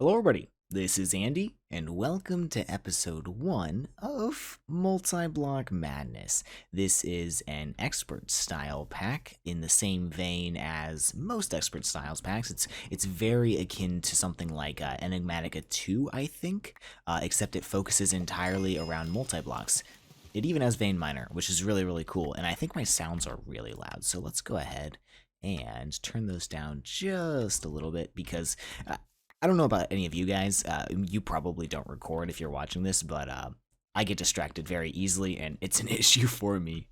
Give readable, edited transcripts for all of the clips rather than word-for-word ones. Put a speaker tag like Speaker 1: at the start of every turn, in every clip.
Speaker 1: Hello, everybody. This is Andy, and welcome to episode 1 of Multiblock Madness. This is an expert style pack in the same vein as most expert styles packs. It's very akin to something like Enigmatica 2, I think, except it focuses entirely around multiblocks. It even has Vein Miner, which is really, really cool, and I think my sounds are really loud, so let's go ahead and turn those down just a little bit because I don't know about any of you guys. You probably don't record if you're watching this, but I get distracted very easily, and it's an issue for me.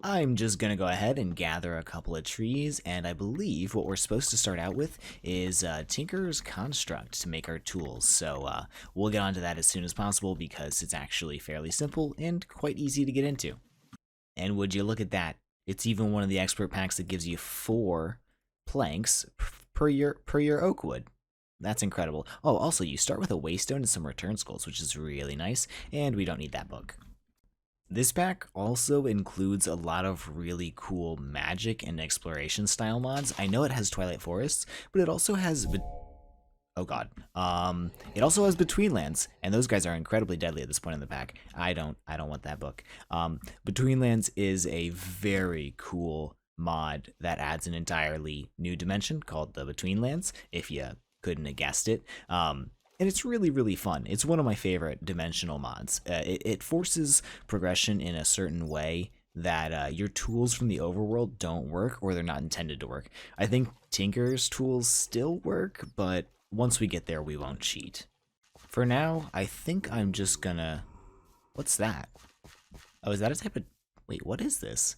Speaker 1: I'm just gonna go ahead and gather a couple of trees, and I believe what we're supposed to start out with is Tinker's Construct to make our tools. So we'll get onto that as soon as possible because it's actually fairly simple and quite easy to get into. And would you look at that? It's even one of the expert packs that gives you 4 planks per your oak wood. That's incredible. Oh, also, you start with a waystone and some return skulls, which is really nice, and we don't need that book. This pack also includes a lot of really cool magic and exploration style mods. I know it has Twilight Forests, but it also has oh god. It also has Between Lands, and those guys are incredibly deadly at this point in the pack. I don't want that book. Between Lands is a very cool mod that adds an entirely new dimension called the Between Lands, if you couldn't have guessed it. And it's really, really fun. It's one of my favorite dimensional mods. It forces progression in a certain way that your tools from the overworld don't work, or they're not intended to work. I think Tinker's tools still work, but once we get there, we won't cheat. For now, I think I'm just gonna... What's that? Oh, is that a type of... Wait, what is this?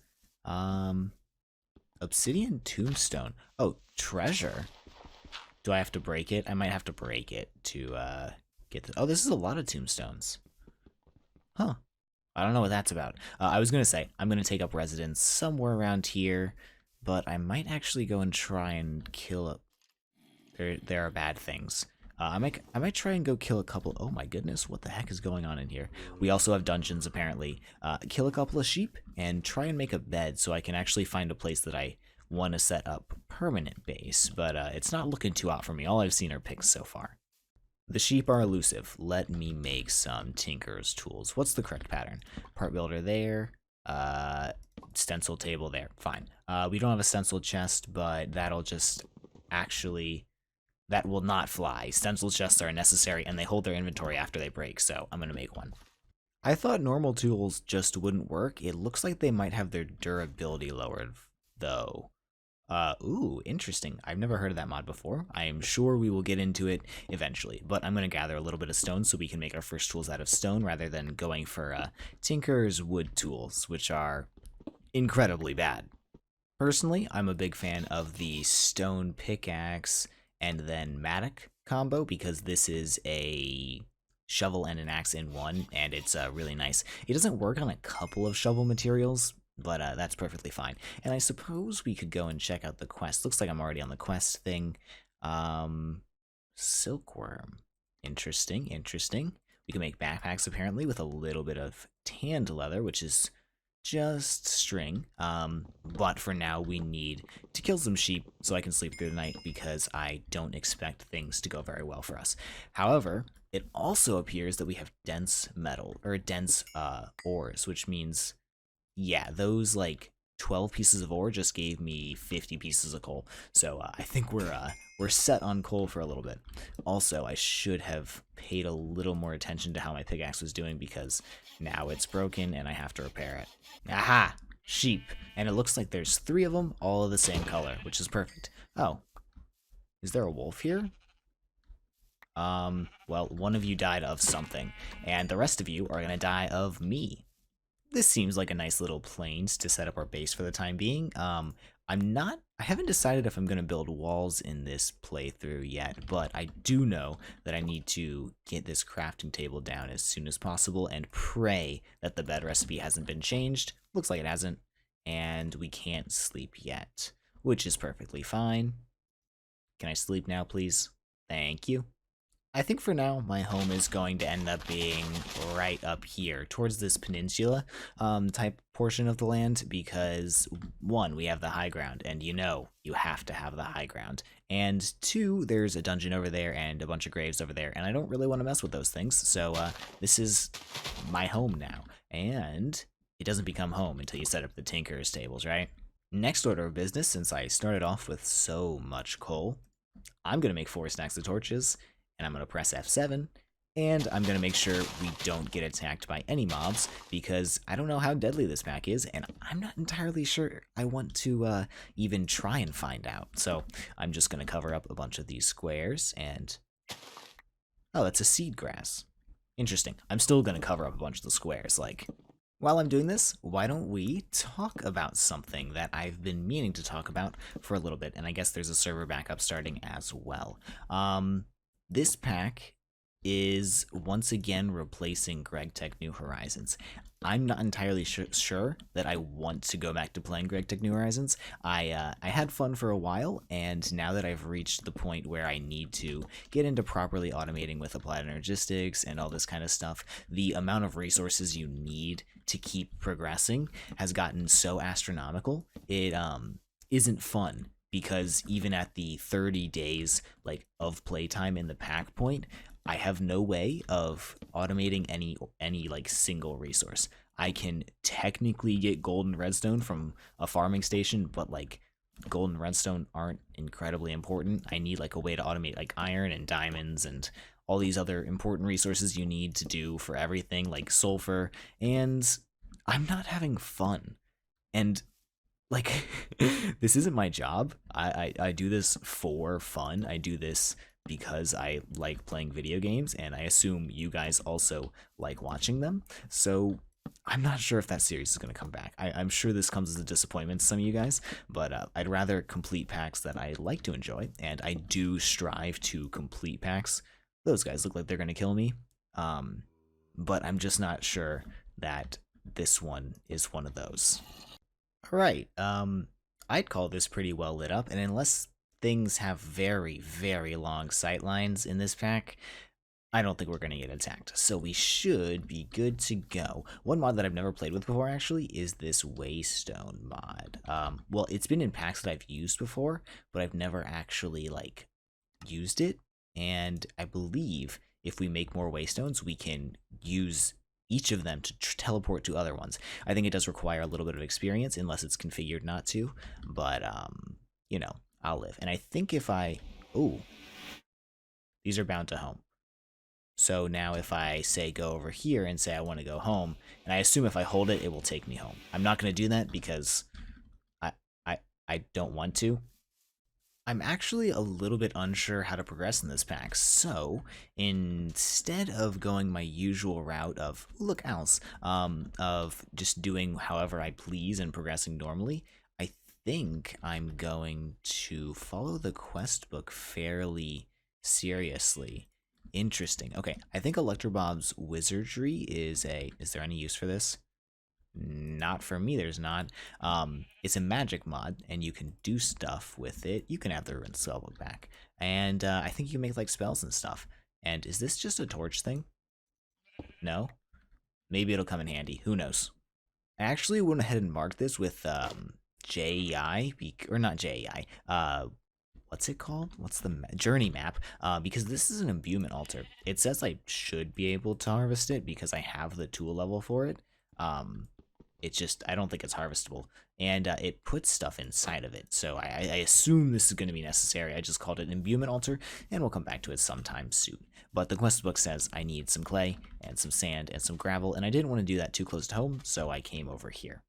Speaker 1: Obsidian tombstone. Oh, treasure. Do I have to break it? I might have to break it to get the... Oh, this is a lot of tombstones. Huh. I don't know what that's about. I was going to say, I'm going to take up residence somewhere around here, but I might actually go and try and kill a... There are bad things. I might try and go kill a couple... Oh my goodness, what the heck is going on in here? We also have dungeons, apparently. Kill a couple of sheep and try and make a bed so I can actually find a place that I want to set up permanent base, but it's not looking too hot for me. All I've seen are pigs so far. The sheep are elusive. Let me make some Tinker's tools. What's the correct pattern? Part builder there, stencil table there. Fine. We don't have a stencil chest, but that'll just actually... That will not fly. Stencil chests are necessary, and they hold their inventory after they break, so I'm going to make one. I thought normal tools just wouldn't work. It looks like they might have their durability lowered, though. Ooh, interesting. I've never heard of that mod before. I am sure we will get into it eventually, but I'm going to gather a little bit of stone so we can make our first tools out of stone rather than going for Tinker's wood tools, which are incredibly bad. Personally, I'm a big fan of the stone pickaxe and then mattock combo because this is a shovel and an axe in one, and it's really nice. It doesn't work on a couple of shovel materials, but that's perfectly fine. And I suppose we could go and check out the quest. Looks like I'm already on the quest thing. Silkworm. Interesting, interesting. We can make backpacks apparently with a little bit of tanned leather, which is just string. But for now we need to kill some sheep so I can sleep through the night because I don't expect things to go very well for us. However, it also appears that we have dense metal, or dense ores, which means... Yeah, those like 12 pieces of ore just gave me 50 pieces of coal. So I think we're set on coal for a little bit. Also, I should have paid a little more attention to how my pickaxe was doing because now it's broken and I have to repair it. Aha! Sheep. And it looks like there's 3 of them, all of the same color, which is perfect. Oh. Is there a wolf here? Well, one of you died of something, and the rest of you are gonna die of me. This seems like a nice little plains to set up our base for the time being. I haven't decided if I'm going to build walls in this playthrough yet, but I do know that I need to get this crafting table down as soon as possible and pray that the bed recipe hasn't been changed. Looks like it hasn't, and we can't sleep yet, which is perfectly fine. Can I sleep now, please? Thank you. I think for now, my home is going to end up being right up here, towards this peninsula type portion of the land, because one, we have the high ground, and you have to have the high ground. And two, there's a dungeon over there and a bunch of graves over there, and I don't really want to mess with those things, so this is my home now. And it doesn't become home until you set up the tinker's tables, right? Next order of business, since I started off with so much coal, I'm going to make 4 stacks of torches, and I'm going to press F7, and I'm going to make sure we don't get attacked by any mobs, because I don't know how deadly this pack is, and I'm not entirely sure I want to even try and find out. So I'm just going to cover up a bunch of these squares, and... oh, that's a seed grass. Interesting. I'm still going to cover up a bunch of the squares, like... while I'm doing this, why don't we talk about something that I've been meaning to talk about for a little bit, and I guess there's a server backup starting as well. This pack is once again replacing GregTech New Horizons. I'm not entirely sure that I want to go back to playing GregTech New Horizons. I had fun for a while, and now that I've reached the point where I need to get into properly automating with applied energistics and all this kind of stuff, the amount of resources you need to keep progressing has gotten so astronomical. It isn't fun, because even at the 30 days of playtime in the pack point, I have no way of automating any like single resource. I can technically get gold and redstone from a farming station, but like gold and redstone aren't incredibly important. I need like a way to automate like iron and diamonds and all these other important resources you need to do for everything, like sulfur, and I'm not having fun. And like this isn't my job. I do this for fun. I do this because I like playing video games, and I assume you guys also like watching them. So I'm not sure if that series is going to come back. I'm sure this comes as a disappointment to some of you guys, but I'd rather complete packs that I like to enjoy, and I do strive to complete packs. Those guys look like they're going to kill me, but I'm just not sure that this one is one of those. All right, I'd call this pretty well lit up, and unless things have very, very long sight lines in this pack, I don't think we're going to get attacked. So we should be good to go. One mod that I've never played with before, actually, is this Waystone mod. Well, it's been in packs that I've used before, but I've never actually, like, used it. And I believe if we make more Waystones, we can use each of them to teleport to other ones. I think it does require a little bit of experience, unless it's configured not to, but, you know, I'll live. And I think if I... ooh. These are bound to home. So now if I say go over here and say I want to go home, and I assume if I hold it, it will take me home. I'm not going to do that because I don't want to. I'm actually a little bit unsure how to progress in this pack, so instead of going my usual route of, look else, of just doing however I please and progressing normally, I think I'm going to follow the quest book fairly seriously. Interesting. Okay, I think Electrobob's wizardry is there any use for this? Not for me, there's not. It's a magic mod, and you can do stuff with it. You can have the ruined spellbook back. And I think you can make like spells and stuff. And is this just a torch thing? No? Maybe it'll come in handy. Who knows? I actually went ahead and marked this with JEI, or not JEI, what's it called? What's the journey map? Because this is an imbuement altar. It says I should be able to harvest it because I have the tool level for it. It's just, I don't think it's harvestable. And it puts stuff inside of it. So I assume this is going to be necessary. I just called it an imbuement altar, and we'll come back to it sometime soon. But the quest book says I need some clay and some sand and some gravel, and I didn't want to do that too close to home, so I came over here.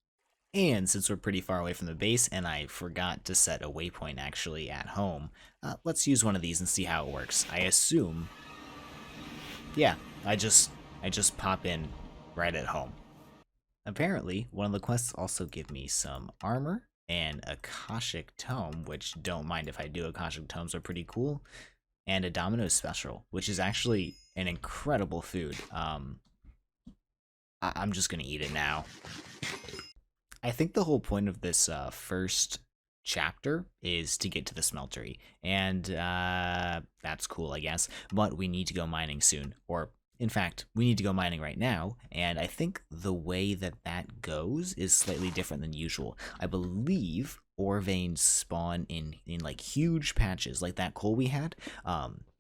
Speaker 1: And since we're pretty far away from the base, and I forgot to set a waypoint actually at home, let's use one of these and see how it works. I assume, yeah, I just pop in right at home. Apparently, one of the quests also give me some armor and Akashic Tome, which don't mind if I do. Akashic Tomes are pretty cool, and a Domino's Special, which is actually an incredible food. I'm just gonna eat it now. I think the whole point of this first chapter is to get to the smeltery, and that's cool, I guess. But we need to go mining soon, or in fact, we need to go mining right now. And I think the way that that goes is slightly different than usual. I believe ore veins spawn in like huge patches, like that coal we had.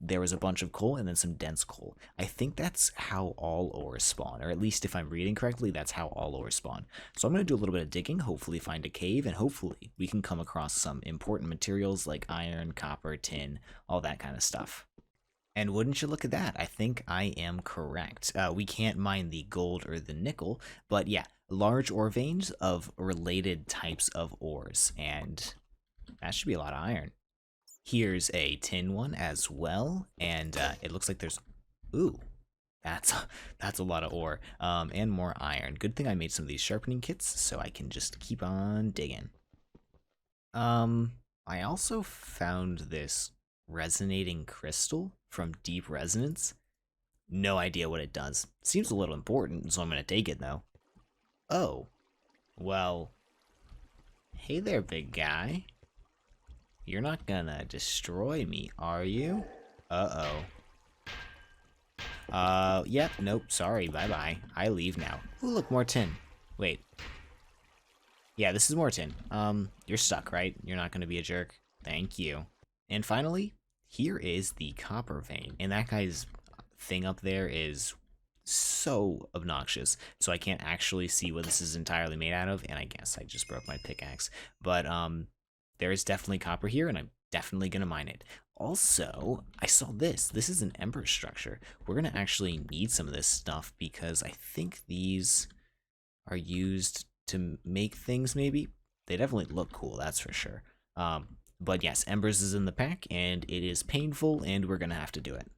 Speaker 1: There was a bunch of coal and then some dense coal. I think that's how all ores spawn, or at least if I'm reading correctly, that's how all ores spawn. So I'm going to do a little bit of digging, hopefully find a cave, and hopefully we can come across some important materials like iron, copper, tin, all that kind of stuff. And wouldn't you look at that, I think I am correct. We can't mine the gold or the nickel, but yeah, large ore veins of related types of ores, and that should be a lot of iron. Here's a tin one as well, and it looks like there's, ooh, that's a lot of ore, and more iron. Good thing I made some of these sharpening kits, so I can just keep on digging. I also found this resonating crystal from Deep Resonance. No idea what it does. Seems a little important, so I'm gonna take it though. Oh, well, hey there, big guy. You're not gonna destroy me, are you? Uh-oh. Yep, nope, sorry, bye-bye. I leave now. Ooh, look, more tin. Wait. Yeah, this is more tin. You're stuck, right? You're not gonna be a jerk? Thank you. And finally, here is the copper vein. And that guy's thing up there is so obnoxious, so I can't actually see what this is entirely made out of, and I guess I just broke my pickaxe. But, there is definitely copper here, and I'm definitely going to mine it. Also, I saw this. This is an ember structure. We're going to actually need some of this stuff because I think these are used to make things, maybe? They definitely look cool, that's for sure. But yes, embers is in the pack, and it is painful, and we're going to have to do it.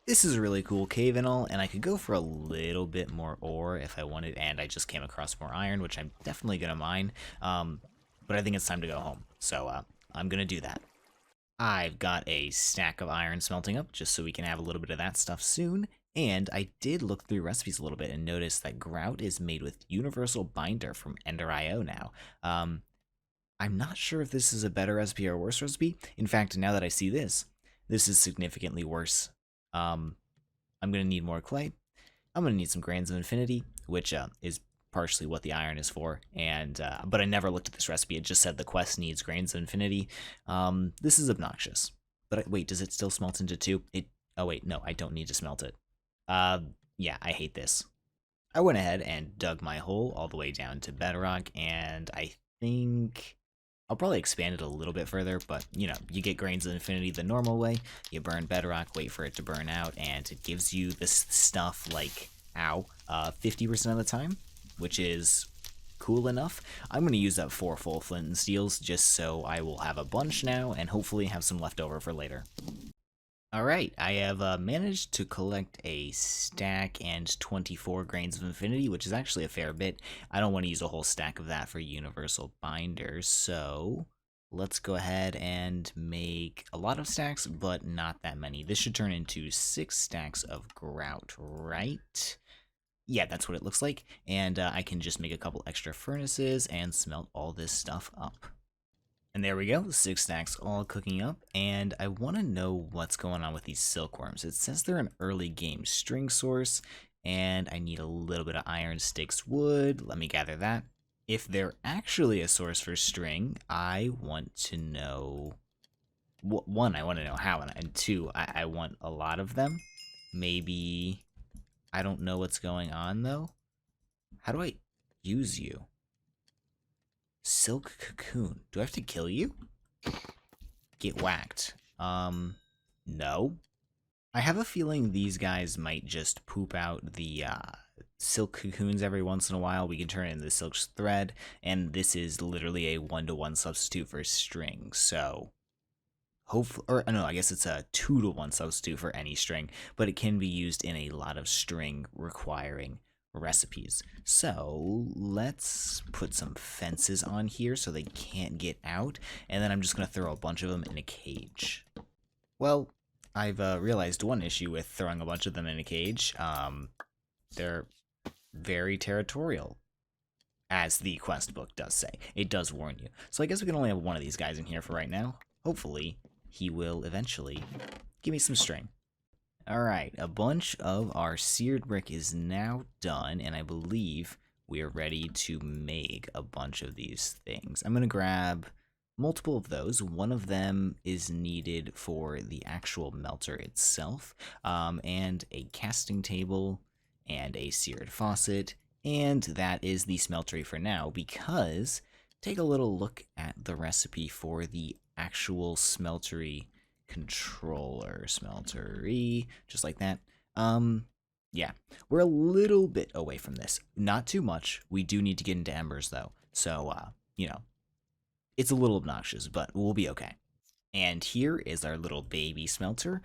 Speaker 1: This is a really cool cave and all, and I could go for a little bit more ore if I wanted, and I just came across more iron, which I'm definitely going to mine. But I think it's time to go home, so I'm going to do that. I've got a stack of iron smelting up, just so we can have a little bit of that stuff soon, and I did look through recipes a little bit and notice that grout is made with universal binder from Ender.io now. I'm not sure if this is a better recipe or a worse recipe. In fact, now that I see this, this is significantly worse. I'm going to need more clay. I'm going to need some grains of infinity, which is partially what the iron is for. And but I never looked at this recipe. It just said the quest needs grains of infinity. This is obnoxious. But wait, does it still smelt into two? Oh wait, no, I don't need to smelt it. Yeah, I hate this. I went ahead and dug my hole all the way down to bedrock, and I think I'll probably expand it a little bit further, but, you know, you get grains of infinity the normal way. You burn bedrock, wait for it to burn out, and it gives you this stuff like, 50% of the time, which is cool enough. I'm going to use up 4 full flint and steels just so I will have a bunch now and hopefully have some left over for later. Alright, I have managed to collect a stack and 24 grains of infinity, which is actually a fair bit. I don't want to use a whole stack of that for universal binders, so let's go ahead and make a lot of stacks, but not that many. This should turn into 6 stacks of grout, right? Yeah, that's what it looks like, and I can just make a couple extra furnaces and smelt all this stuff up. And there we go, 6 stacks all cooking up, and I want to know what's going on with these silkworms. It says they're an early game string source, and I need a little bit of iron, sticks, wood. Let me gather that. If they're actually a source for string, I want to know... One, I want to know how, and 2, I want a lot of them. Maybe... I don't know what's going on, though. How do I use you? Silk Cocoon. Do I have to kill you? Get whacked. No. I have a feeling these guys might just poop out the silk cocoons every once in a while. We can turn it into silk thread, and this is literally a 1-to-1 substitute for string, so... Hopefully, or no, I guess it's a 2-to-1 substitute for any string, but it can be used in a lot of string requiring recipes. So let's put some fences on here so they can't get out, and then I'm just going to throw a bunch of them in a cage. Well, I've realized one issue with throwing a bunch of them in a cage. They're very territorial. as the quest book does say. It does warn you. So I guess we can only have one of these guys in here for right now. Hopefully, he will eventually give me some string. Alright, a bunch of our seared brick is now done, and I believe we are ready to make a bunch of these things. I'm going to grab multiple of those. One of them is needed for the actual melter itself, and a casting table, and a seared faucet, and that is the smeltery for now, because take a little look at the recipe for the actual smeltery controller. Smeltery, just like that. Yeah, we're a little bit away from this. Not too much. We do need to get into embers, though. So, you know, it's a little obnoxious, but we'll be okay. And here is our little baby smelter.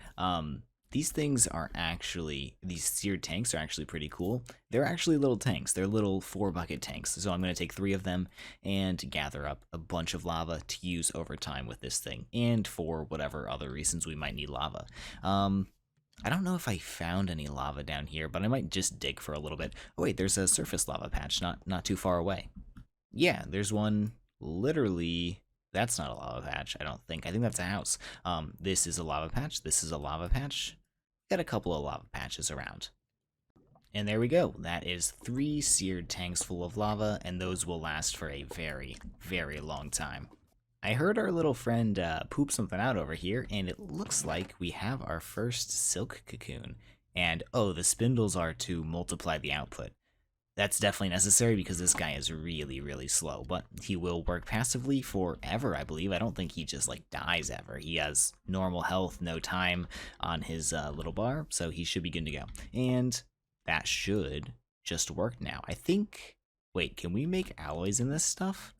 Speaker 1: These things are actually, these seared tanks are actually pretty cool. They're actually little tanks. They're little 4-bucket tanks. So I'm going to take 3 of them and gather up a bunch of lava to use over time with this thing, and for whatever other reasons we might need lava. I don't know if I found any lava down here, but I might just dig for a little bit. Oh wait, there's a surface lava patch not too far away. Yeah, there's one literally. That's not a lava patch, I don't think. I think that's a house. This is a lava patch. This is a lava patch. Got a couple of lava patches around. And there we go. That is 3 seared tanks full of lava, and those will last for a very, very long time. I heard our little friend poop something out over here, and it looks like we have our first silk cocoon. And, oh, the spindles are to multiply the output. That's definitely necessary because this guy is really, really slow, but he will work passively forever, I believe. I don't think he just, like, dies ever. He has normal health, no time on his little bar, so he should be good to go. And that should just work now. I think... Wait, can we make alloys in this stuff?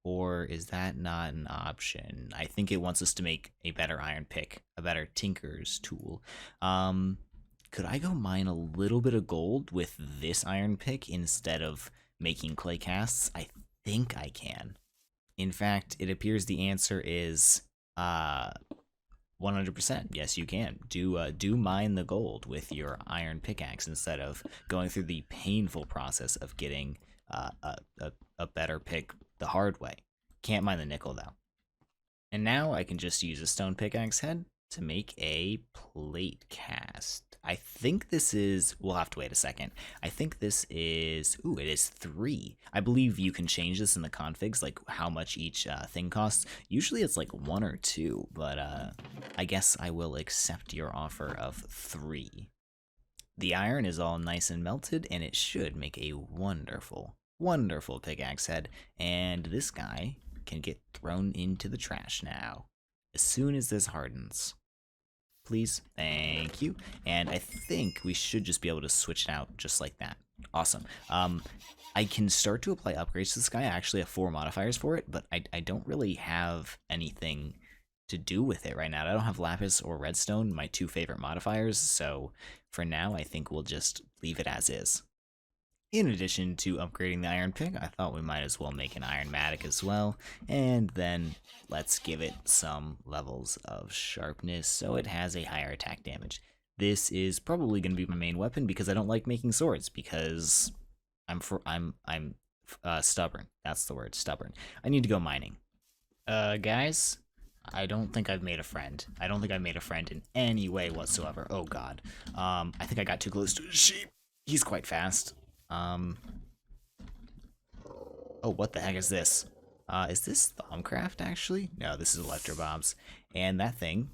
Speaker 1: Or is that not an option? I think it wants us to make a better iron pick, a better tinker's tool. Could I go mine a little bit of gold with this iron pick instead of making clay casts? I think I can. In fact, it appears the answer is 100%. Yes, you can. Do mine the gold with your iron pickaxe instead of going through the painful process of getting a better pick the hard way. Can't mine the nickel, though. And now I can just use a stone pickaxe head to make a plate cast. I think this is, we'll have to wait a second. I think this is, ooh, it is 3. I believe you can change this in the configs, like how much each thing costs. Usually it's like 1 or 2, but I guess I will accept your offer of 3. The iron is all nice and melted, and it should make a wonderful, wonderful pickaxe head, and this guy can get thrown into the trash now, as soon as this hardens. Please, thank you. And I think we should just be able to switch it out just like that. Awesome. I can start to apply upgrades to this guy. I actually have 4 modifiers for it, but I don't really have anything to do with it right now. I don't have lapis or redstone, my 2 favorite modifiers, so for now I think we'll just leave it as is. In addition to upgrading the iron pick, I thought we might as well make an iron matic as well, and then let's give it some levels of sharpness so it has a higher attack damage. This is probably going to be my main weapon because I don't like making swords, because I'm stubborn. That's the word, stubborn. I need to go mining. Guys, I don't think I've made a friend. I don't think I've made a friend in any way whatsoever. Oh god. I think I got too close to a sheep. He's quite fast. Oh, what the heck is this? Is this Thaumcraft, actually? No, this is Electrobobs. And that thing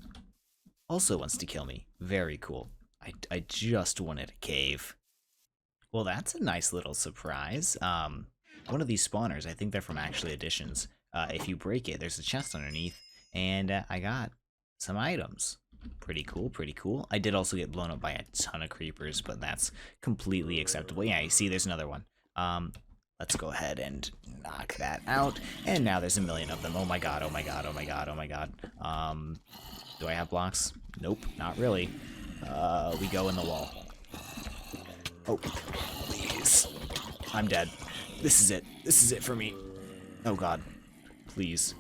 Speaker 1: also wants to kill me. Very cool. I just wanted a cave. Well, that's a nice little surprise. One of these spawners, I think they're from actually additions. If you break it, there's a chest underneath, and I got some items. Pretty cool, pretty cool. I did also get blown up by a ton of creepers, but that's completely acceptable. Yeah, you see, there's another one. Let's go ahead and knock that out. And now there's a million of them. Oh my god, oh my god, oh my god, oh my god. Do I have blocks? Nope, not really. We go in the wall. Oh, please. I'm dead. This is it. This is it for me. Oh god. Please.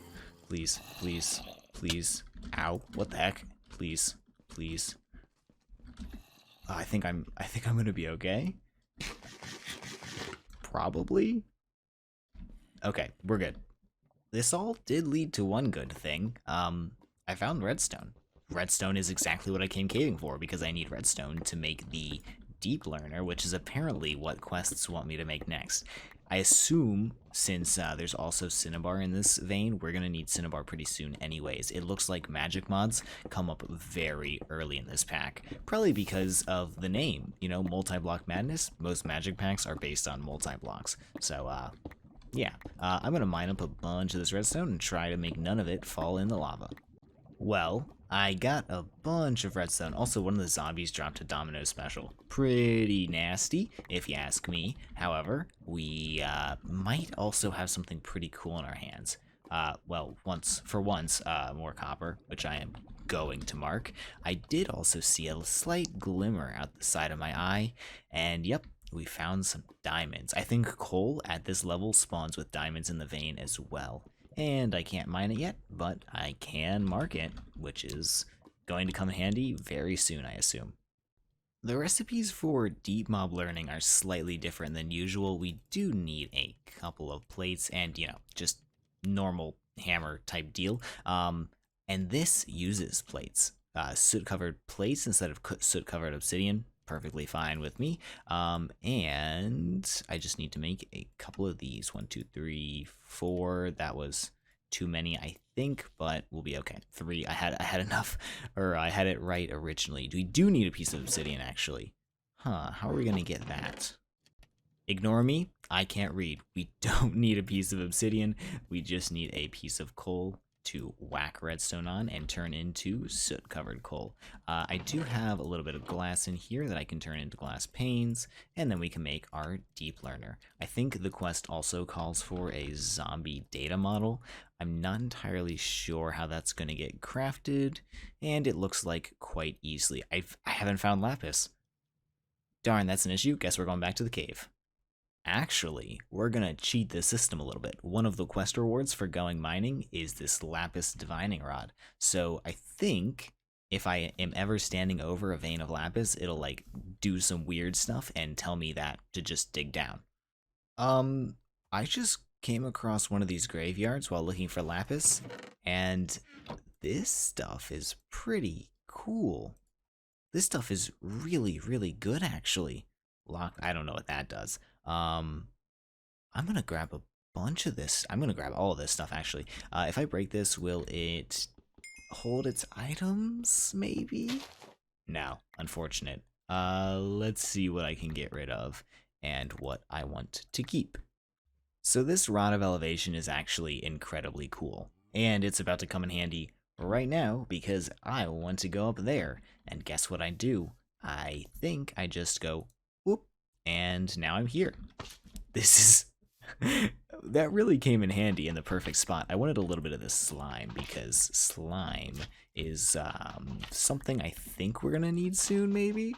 Speaker 1: Please. Please. Please. Ow. What the heck? Please. Please. I think I'm gonna be okay. Probably. Okay, we're good. This all did lead to one good thing. I found redstone. Redstone is exactly what I came caving for because I need redstone to make the deep learner, which is apparently what quests want me to make next. I assume since there's also cinnabar in this vein, we're gonna need cinnabar pretty soon anyways. It looks like magic mods come up very early in this pack, probably because of the name, you know, Multiblock Madness. Most magic packs are based on multi-blocks. So yeah, I'm gonna mine up a bunch of this redstone and try to make none of it fall in the lava. Well, I got a bunch of redstone. Also, one of the zombies dropped a domino special. Pretty nasty, if you ask me. However, we might also have something pretty cool in our hands. Well, for once, more copper, which I am going to mark. I did also see a slight glimmer out the side of my eye, and yep, we found some diamonds. I think coal at this level spawns with diamonds in the vein as well. And I can't mine it yet, but I can mark it, which is going to come in handy very soon, I assume. The recipes for deep mob learning are slightly different than usual. We do need a couple of plates and, you know, just normal hammer type deal. And this uses plates. Soot-covered plates instead of soot-covered obsidian. Perfectly fine with me. And I just need to make a couple of these. 1, 2, 3, 4. That was too many, I think, but we'll be okay. 3. I had enough, or I had it right originally. We do need a piece of obsidian, actually. Huh? How are we gonna get that? Ignore me. I can't read. We don't need a piece of obsidian. We just need a piece of coal to whack redstone on and turn into soot-covered coal. I do have a little bit of glass in here that I can turn into glass panes, and then we can make our deep learner. I think the quest also calls for a zombie data model. I'm not entirely sure how that's going to get crafted, and it looks like quite easily. I haven't found lapis. Darn, that's an issue. Guess we're going back to the cave. Actually, we're gonna cheat the system a little bit. One of the quest rewards for going mining is this lapis divining rod. So I think if I am ever standing over a vein of lapis, it'll like do some weird stuff and tell me that to just dig down. Um, I just came across one of these graveyards while looking for lapis, and this stuff is pretty cool. This stuff is really, really good, actually. I don't know what that does. I'm gonna grab a bunch of this. I'm gonna grab all of this stuff, actually. If I break this, will it hold its items, maybe? No, unfortunate. Let's see what I can get rid of and what I want to keep. So this rod of elevation is actually incredibly cool, and it's about to come in handy right now because I want to go up there, and guess what I do? I think I just go whoop, and now I'm here. This is that really came in handy in the perfect spot. I wanted a little bit of this slime because slime is something I think we're gonna need soon, maybe.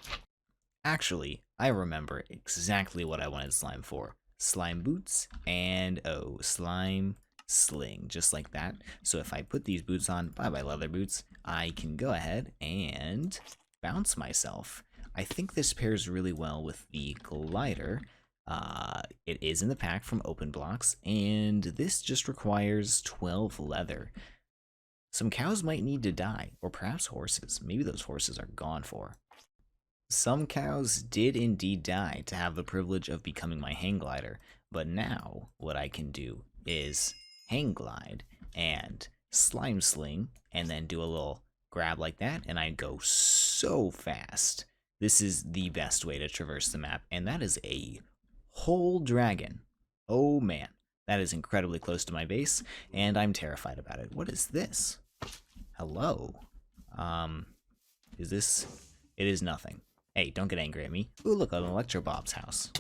Speaker 1: Actually, I remember exactly what I wanted slime for. Slime boots and slime sling, just like that. So if I put these boots on, bye-bye leather boots, I can go ahead and bounce myself. I think this pairs really well with the glider. It is in the pack from Open Blocks, and this just requires 12 leather. Some cows might need to die, or perhaps horses. Maybe those horses are gone for. Some cows did indeed die to have the privilege of becoming my hang glider, but now what I can do is hang glide and slime sling, and then do a little grab like that, and I go so fast. This is the best way to traverse the map, and that is a whole dragon. Oh man, that is incredibly close to my base, and I'm terrified about it. What is this? Hello? Is this? It is nothing. Hey, don't get angry at me. Ooh, look, an Electro Bob's house.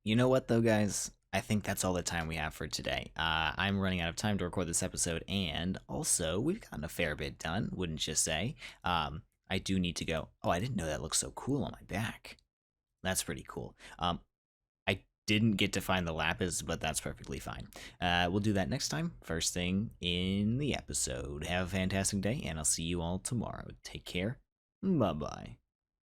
Speaker 1: You know what, though, guys? I think that's all the time we have for today. I'm running out of time to record this episode, and also, we've gotten a fair bit done, wouldn't you say? I do need to go. Oh, I didn't know that looked so cool on my back. That's pretty cool. I didn't get to find the lapis, but that's perfectly fine. We'll do that next time, first thing in the episode. Have a fantastic day, and I'll see you all tomorrow. Take care. Bye-bye.